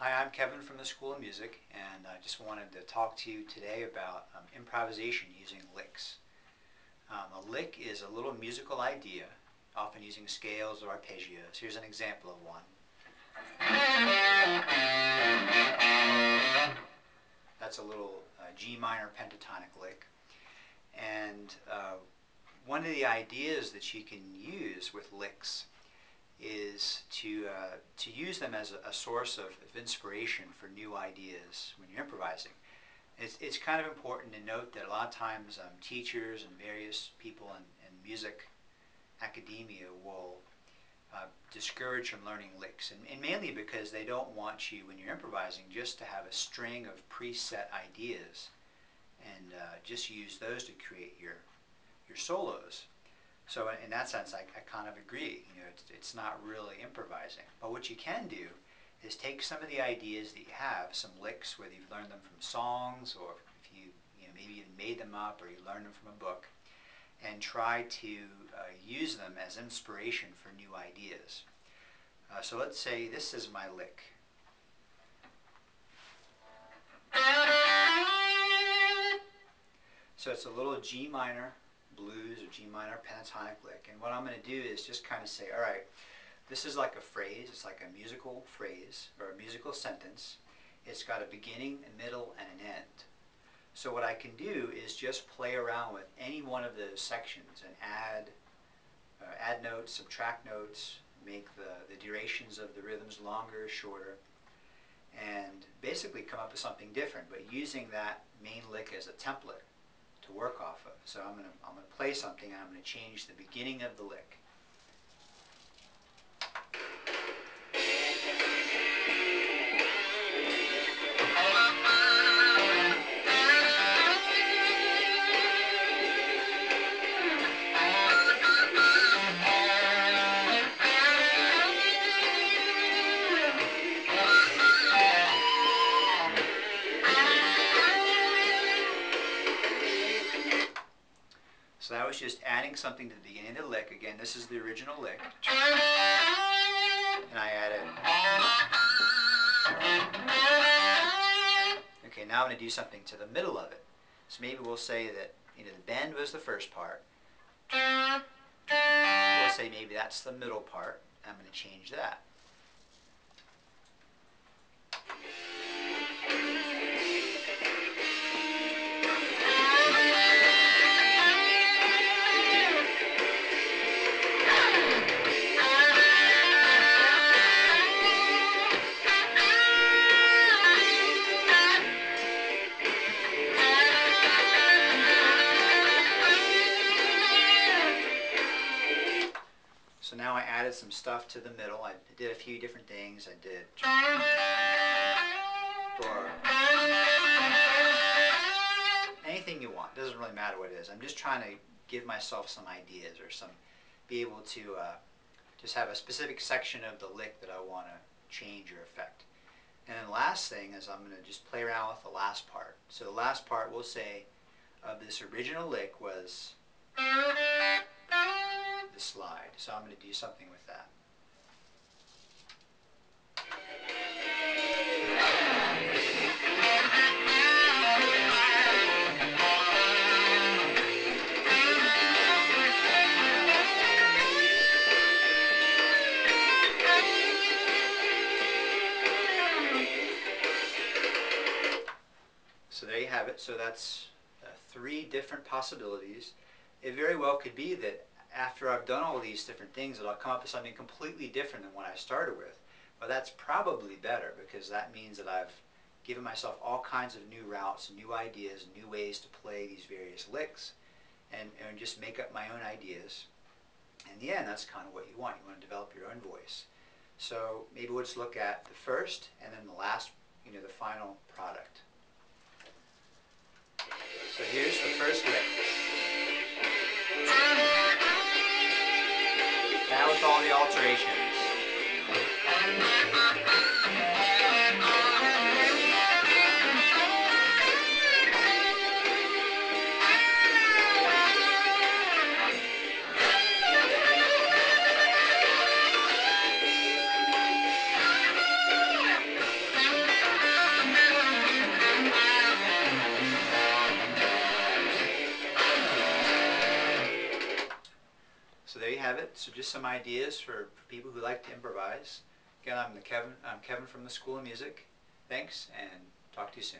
Hi, I'm Kevin from the School of Music, and I just wanted to talk to you today about improvisation using licks. A lick is a little musical idea, often using scales or arpeggios. Here's an example of one. That's a little G minor pentatonic lick. And one of the ideas that you can use with licks is to use them as a source of inspiration for new ideas when you're improvising. It's kind of important to note that a lot of times teachers and various people in music academia will discourage from learning licks, and mainly because they don't want you, when you're improvising, just to have a string of preset ideas and just use those to create your solos. So in that sense, I kind of agree. It's not really improvising. But what you can do is take some of the ideas that you have, some licks, whether you've learned them from songs or if you maybe even made them up or you learned them from a book, and try to use them as inspiration for new ideas. So let's say this is my lick. So it's a little G minor blues or G minor pentatonic lick, and what I'm going to do is just kind of say, all right, this is like a phrase, it's like a musical phrase or a musical sentence. It's got a beginning, a middle, and an end. So what I can do is just play around with any one of those sections and add notes, subtract notes, make the durations of the rhythms longer, shorter, and basically come up with something different, but using that main lick as a template to work off of. So I'm going to play something and I'm going to change the beginning of the lick. So that was just adding something to the beginning of the lick. Again, this is the original lick. And I added. Okay, now I'm going to do something to the middle of it. So maybe we'll say that the bend was the first part. We'll say maybe that's the middle part. I'm going to change that. So now I added some stuff to the middle. I did a few different things. I did or anything you want. Doesn't really matter what it is. I'm just trying to give myself some ideas or be able to just have a specific section of the lick that I want to change or affect. And then the last thing is I'm going to just play around with the last part. So the last part, we'll say, of this original lick was the slide. So I'm going to do something with that. So there you have it. So that's 3 different possibilities. It very well could be that after I've done all these different things that I'll come up with something completely different than what I started with. But that's probably better, because that means that I've given myself all kinds of new routes, new ideas, new ways to play these various licks, and just make up my own ideas. In the end, that's kind of what you want. You want to develop your own voice. So maybe we'll just look at the first and then the last, the final product. So here's the first lick. Now with all the alterations. So there you have it. So just some ideas for people who like to improvise. Again, I'm Kevin from the School of Music. Thanks, and talk to you soon.